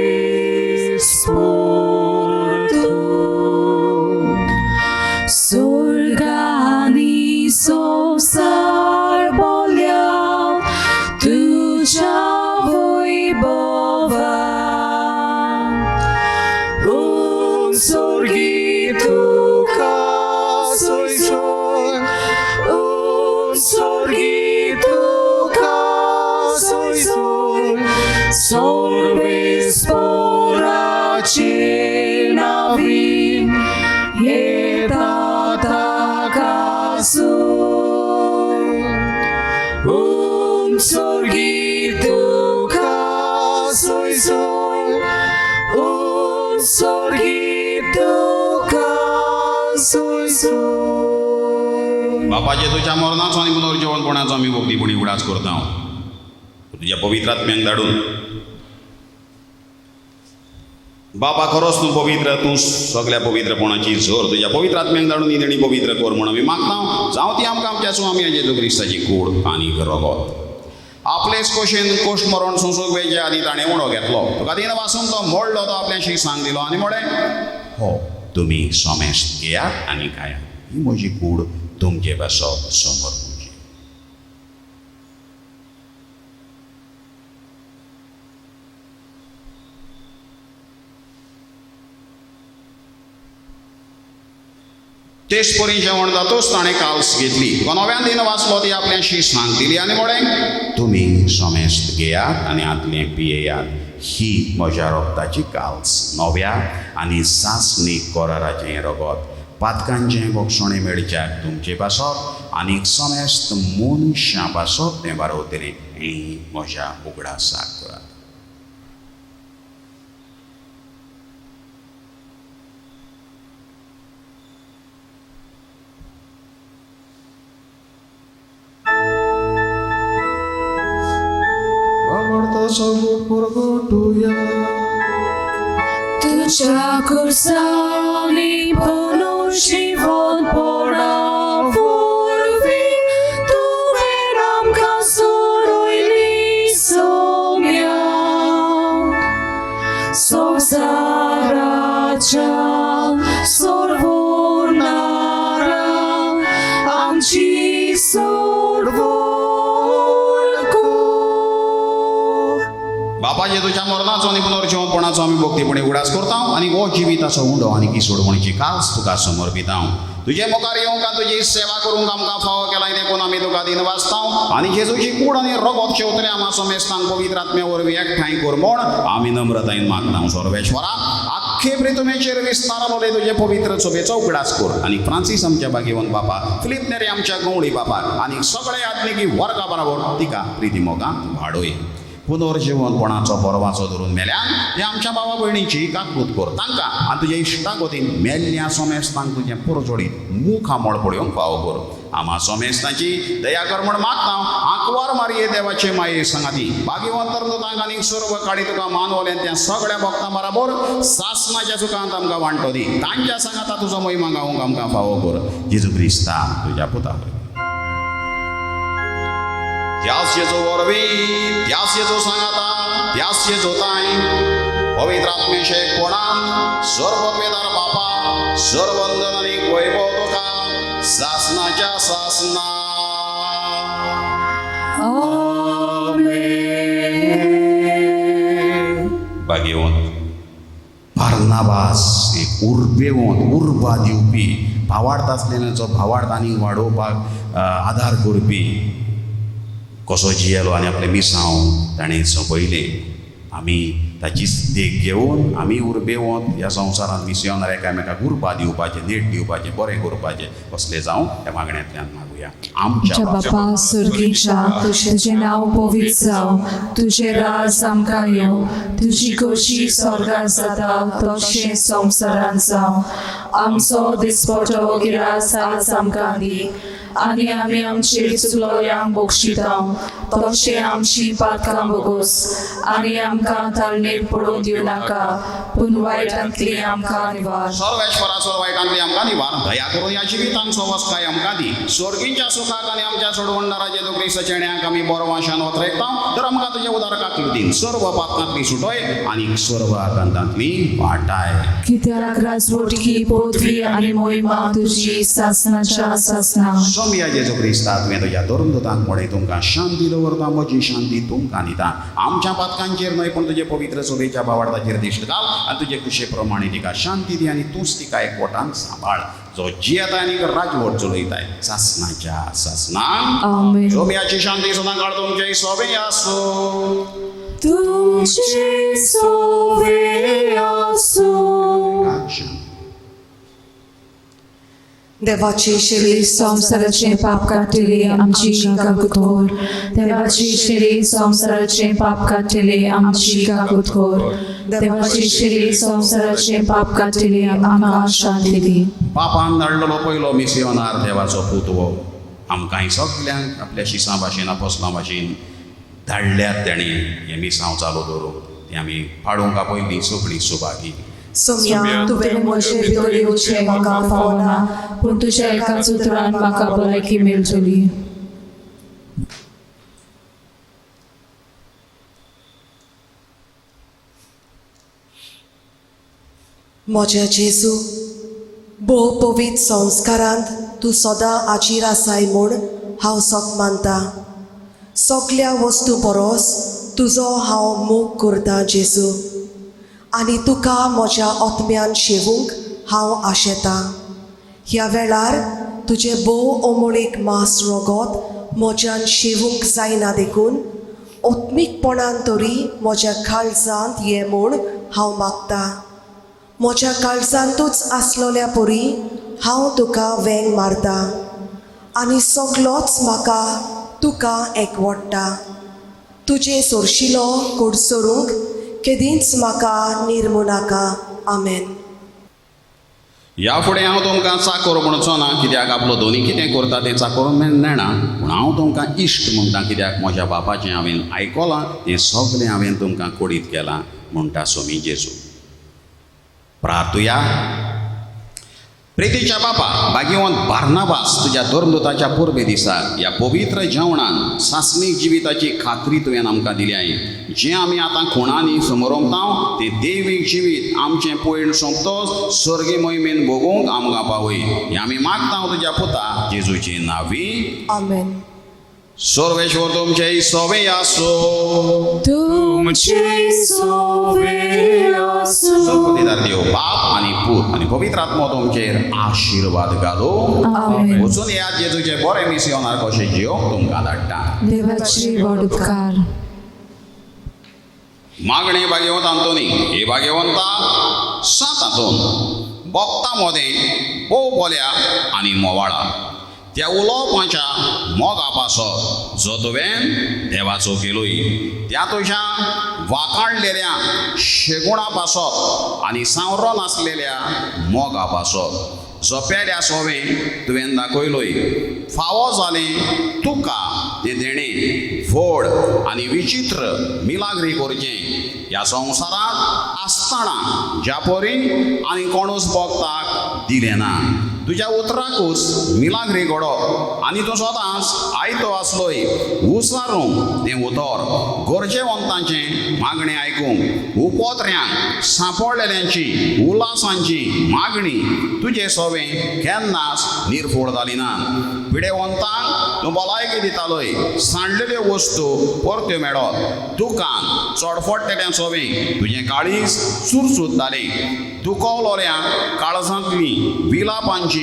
वयसून बापाचे तुझ्या मरणाचो आनी पुनर्जीवनपणाचो आमी भोगतीपणी उडास करता तुझ्या पवित्र आत्म्याक धाडून बापा खरोच तूं पवित्र तूं सगळ्या पवित्रपणाची झर तुज्या पवित्र आत्म्याक धाडून ही देणी पवित्र कर म्हूण आमी मागता जावं ती आमकां आमच्या आमी जेजू क्रिस्ताची कूड आनी रगत आपलेच कोशेन कोश्ट मरण सोंसूंक वेचे आदी ताणें उणो घेतलो तुका तीन वाचून तो मोडलो तो आपल्याशी सांग दिलो आनी म्हळें हो तुमी सोमेस्त घेयात आनी खायात ही म्हजी कूड तुमचे बसप समोर तेच परी जेवण जातोच ताणें काल्स घेतली नव्यान दिन वाचलो ती आपल्याशी सांग दिली आनी म्हळें तुमी सोमेस्त घेयात आनी आदलें पियेयात ही म्हज्या रोगताची काल्स नव्या आनी सासणीक कोराराचें रगत पातकांचें बोक्षणें मेळच्याक तुमचें पासप आनीक सोमेस्त मनशां पासप तें बारोतरें ही म्हज्या उगडासाक करात Tudzia kursani ponosi won pora vorwi tu veram kasoroi lisomia Sosaracha sorvonara amci sorvolku बापाचे तुझ्या मरणाचो आनी पुनर्जीवनपणाचो आमी भोगतीपणी उडास करता आनी हो जिविताचो उंडो आनी की सोडवणीची काल्स तुका समर्पिता तुजे मुखार येवंक तुजी सेवा करूंक आमकां फावो केलाय देखून आमी तुका दिन वाचता आनी जेजूची कूड आनी रगत शेवतले आम्हा सोमेस्तांक पवित्र आत्म्या वरवीं एकठांय कर म्हूण आमी नम्रतायेन मागता सर्वेश्वरा आख्खे प्रितुमेचेर विस्तारलोले तुजे पवित्र चोबेचो उगडास कर आनी फ्रांसीस आमच्या बागेवन बापा फिलीप नेरे आमच्या गवळी बापाक आनी सगळे आत्मिकी वर्गा बरोबर तिका प्रिती मोगान वाडोय पुनर्जीवनपणाचो परवाचो धरून मेल्यान ते आमच्या भावा भयणीची काकूत कर तांकां आनी तुज्या इश्टां वतीन मेल्ल्या सोमेस्तांक तुजें पुरजोडीत मुख आमोळ पळोवंक फावो कर आम्हा सोमेस्तांची दया कर म्हूण मागता आंकवार मारये देवाचे माये सांगाती भाग्यवंतर तुकांक आनी सर्व काळी तुका मानवलें त्या सगळ्या भक्तां बरोबर सासणाच्या सुखांत आमकां वांटो दी तांच्या सांगाता तुजो महिमा गावंक आमकां फावो कर जेजू क्रिस्ता तुज्या पुता त्याच जेजो वरवीं त्याच जेजो सांगाता त्याच जेजो ताय पवित्र आत्मेचे कोणान सर्व पेदार बापा सर्वंदन आनी वैभव तुका सासणाच्या सासना भाग्यवंत बार्नाबास एक उर्बेवंत उर्बा दिवपी भावार्थ आसलेल्याचो भावार्थ आनीक वाडोवपाक आदार करपी कसो जियेलो आनी आपले मिसांव ताणें सोंपयलें आमी ताची देख घेवन आमी उर्बेवंत ह्या संवसारांत मिसयोनार एकामेकाक उर्बा दिवपाचें नेट दिवपाचें बरें करपाचें कसलें जावं ह्या मागण्यांतल्यान मागुया आमच्या बापा सुर्गीच्या तुजें नांव पवित्र जावं तुजें राज आमकां येवं तुजी खोशी स्वर्गांत जाता तशें संवसारांत जावं आमचो दिसपटो गिरास आज आमकां दी आनी आमी आमचेर चुकलोल्यांक बक्षिता तशें आमची पातकां बोगोस आनी आमकां ताळणेर पडूंक दिवं नाका पूण वायटांतली आमकां निवार सर्वेश्वराचो वायटांतली आमकां निवार दया करून ह्या जिवितांचो वस्काय आमकां दी स्वर्गींच्या सुखाक आनी आमच्या सोडवणदारा जेजू क्रिस्त चेड्यांक आमी बोरवाशान वतरायता तर आमकां तुजे उदारकाक दिन सर्व पातकांतली सुटोय आनी सर्व आकांतांतली वाटाय कित्याक राजवटी पदवी आनी मोहिमा तुजी सासणाच्या सासना सोम्या जेजू क्रिस्ता तुवें तुज्या दोरंदोतांक म्हणे तुमकां शांती दवरता म्हजी शांती तुमकां दिता आमच्या पातकांचेर न्हय पूण तुजे पवित्र चोबेच्या भावार्थाचेर दिश्ट घाल आनी तुजे कुशे प्रमाणे तिका शांती दी आनी तूंच तिका एकवटान सांबाळ जो जियेता आनी राजवट चलयताय सासणाच्या सासनाक सोम्याची शांती सदां काळ तुमचे सोबे आसूं तुमचे सोबे आसूं देवाची शेळी संसाराचे पाप काटिले आमची काकुतोर. देवाची शेळी संसाराचे पाप काटिले आमची काकुतोर. देवाची शेळी संसाराचे पाप काटिले आमकां शांती दी. पापान धाडलेलो पयलो मिसियोनार देवाचो पुतवो आमकां सगल्यांक आपल्या शिसां भाशेन अपोस्तलां भाशेन धाडल्यात तेणी हें मिसांव चालू दवरूंक तें आमी पाडूंक पयलीं सगळीं सुभागी. सोम्या तुवें म्हजे भितर येवचें म्हाका फावना पूण तुज्या एकाच उतरान म्हाका भलायकी मेळटली. म्हज्या जेजू भोव पवित्र संस्कारांत तूं सदां आजीर आसाय म्हूण हांव सोक मानता. सगल्या वस्तू परस तुजो हांव मोग करतां जेजू आनी तुका म्हज्या आत्म्यान शेवूंक हांव आशेतां. ह्या वेळार तुजें भोव अमोळीक मास रगत म्हज्यान शेवूंक जायना देखून आत्मीकपणान तरी म्हज्या काळजांत ये म्हूण हांव मागतां. म्हज्या काळजांतूच आसलोल्या परी हांव तुका वेंग मारता आनी सगलोच म्हाका तुका एकवडटा. तुजे सोरशिलो कूड सोरूंक केदींच म्हाका निर्मू नाका. आमेन. ह्या फुडें हांव तुमकां चाकर म्हणचो ना कित्याक आपलो धोनी कितें करता तें चाकर नेणा पूण हांव तुमकां इश्ट म्हणटा कित्याक म्हज्या बापाचें हांवें आयकलां तें सगलें हांवें तुमकां कोडीत केलां म्हणटा सोमी जेजू. प्रार्थुया. प्रितीच्या बापा भाग्यवंत बार्नाबास तुज्या धर्मदूताच्या पुर्बे दिसाक ह्या पवित्र जेवणान सासणीक जिविताची खात्री तुवें आमकां दिल्याय. जें आमी आतां खुणांनी समरोमतांव तें दैवीक जिवीत आमचें पयण सोंपतोच सर्गी मोहिमेन भोगूंक आमकां पावय. हें आमी मागता तुज्या पुता जेजूची नांवी. आमेन. सर्वेश्वर तुमचे सोवे आसो. तुमचे सोवे आसूं. सद्गुणीदार देव बाप आनी पूत आनी पवित्र आत्मो तुमचेर आशिर्वाद घालो. आमेन. वचून याद जेजूचे बरे मिसियोनार कशे जियोंक तुमकां धाडटा. देवाची व्हड उपकार. मागणे भाग्यवंत आंतोनी हे भाग्यवंता 7 हातून भक्तां मदें भोव बोल्या आनी मोवाळा त्या उलोवपाच्या मोगा पासत जो तुवें देवाचो केलोय त्या तुज्या वाकाणलेल्या शेगुणा पासत आनी सांवरो नासलेल्या मोगा पासत जो पेड्या सोवें तुवें दाखयलोय फावो जालें तुका तें देणें व्हड आनी विचित्र मिलाग्री करचें ह्या संवसारांत आसतना ज्या परी आनी कोणूच भक्ताक दिलें ना. तुज्या उतराकूच मिलाग्री घडोवप आनी तूं स्वताच आयतो आसलोय उसारूंक तें उतर गरजेवंतांचें मागणें आयकूंक उपोत्र्यांक सांपडलेल्यांची उल्हासांची मागणी तुजें सोवें केन्नाच निर्फोड जाली ना. पिडेवंतांक तूं भलायकी दितालोय सांडलेल्यो वस्तू परत्यो मेळत दुकान चडफडटेल्या सोवें तुजें काळीज सुरसूत जालें. दुखवलोल्या काळजांतली विलापांची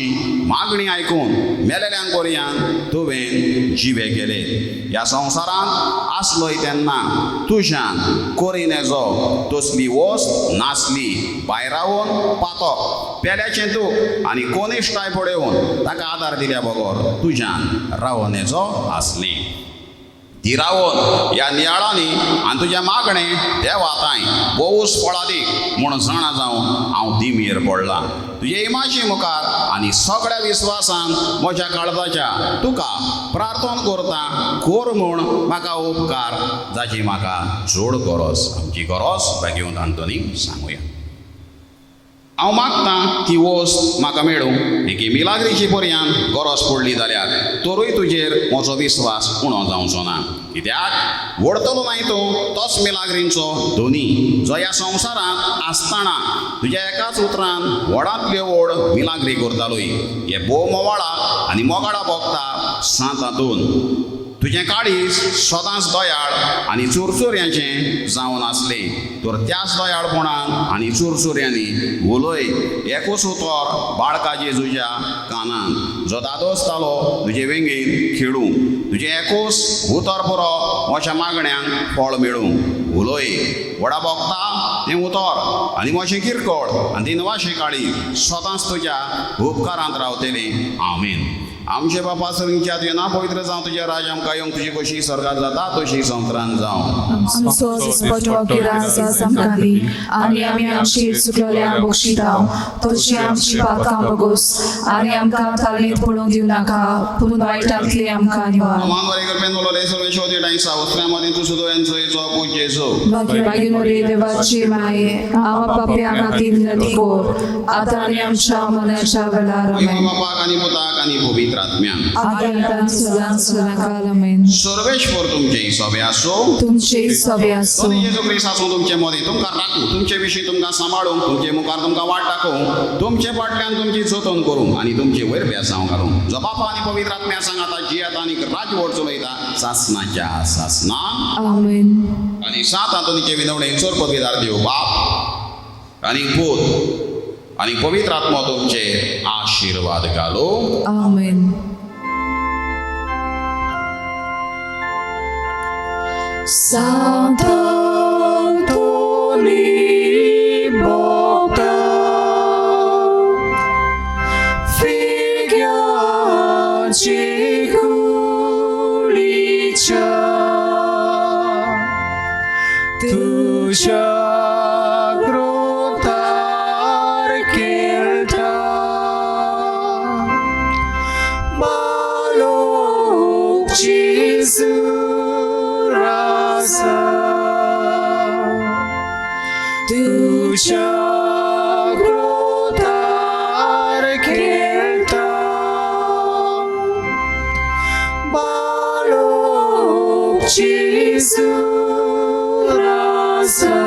मागणी आयकून मेलेल्यांक पर्यंत तुवें जिवे केले. ह्या संवसारांत आसलोय तेन्ना तुज्यान कोरिनेजो तसली वस्त नासली. भायर रावून पातक पेल्याचें दूख आनी कोनिश्टाय पळोवन ताका आदार दिल्या बगर तुज्यान रावनेजो आसली. ती रावून ह्या नियाळांनी आनी तुज्या मागणें देवाताय भोवूस फळादीक म्हूण जाणा जावन हांव दिमेर पडलां. तुजे इमाची मुखार आनी सगळ्या विस्वासान म्हज्या काळजाच्या तुका प्रार्थना करता कोर म्हूण म्हाका उपकार जाची म्हाका चड गरज. आमची गरज भाग्यवंत आंतोनीक सांगुया. हांव मागतां ती वस्त म्हाका मेळूं एके मिलाग्रीची पर्यंत गरज पडली जाल्यार तरूय तुजेर म्हजो विस्वास उणो जावचो ना. कित्याक वडतलो नाय तूं तोच मिलाग्रींचो धोनी जो ह्या संवसारांत आसतना तुज्या एकाच उतरान व्हडांतल्यो व्हड मिलाग्री करतालोय. हे भोव मोवाळा आनी मोगाळा भोगता 7 हातून तुजें काळीज सदांच दयाळ आनी चुरचुऱ्यांचें जावन आसलें तर त्याच दयाळपणान आनी चुरचुऱ्यांनी उलय एकूच उतर बाळका जेजूच्या कानांत जो दादो आसतालो तुजे वेंगेन खेळूं तुजे एकोस उतर पुरो अशा मागण्यांक फळ मेळूं उलोय वडा बोगता तें उतर आनी मोशें किरकोळ आनी ती नवाशी काळी स्वतांच तुज्या उपकारांत रावतली आमीन. आमचे बापा सरींच्या तुजें नांव पवित्र जावं तुजें राज आमकां येवंक तुजी कशी स्वर्गांत जाता तशी संवसारांत जावं. आमचो दिसपटो किराय आज आमकां दी आनी आमी आमची चुकलेल्यांक बक्षितांव तशी आमची पातकां बगोस आनी आमकां तालमीत पडूंक दिवं नाका पूण वायटांतली आमकां निवार. आमान बरें करपेन उलोले सगळे शोधे डायसा वस्त्र्यां मदीं तूं सुद्दां येंचो पूज जेजू. बागिनोरी देवाची माये आमा पाप्या खातीर विनंती कोर आतां आनी आमच्या मरणाच्या वेळार आमेन. बापाक आनी पुताक आनी पवित्र आत्म्याक. आतां सदांच सदांकाल आमेन. सर्वेश्वर तुमचे हिसोबे आसूं तुमचे सभे आसूं दोनी जेजू क्रिस्त आसूं तुमचे मदीं तुमकां राखूं तुमचे विशीं तुमकां सांबाळूंक तुमचे मुखार तुमकां वाट दाखोवंक तुमचे फाटल्यान तुमची जतन करूंक आनी तुमचे वयर बेसांव घालूंक जो बापा आनी पवित्र आत्म्या सांगाता जियेता आनी राजवट चलयता सासणाच्या सासणाक आमेन. आनी सात हातूंचे विनवणे चोर पदवीदार देव बाप आनी पूत आनी पवित्र आत्मा तुमचे आशिर्वाद घालो आमेन. Santo Tony Boga Figliaci Culicia Tuja Grotar Kelta Maluk Jesus Tuja grotar kelta balok Jesus rasa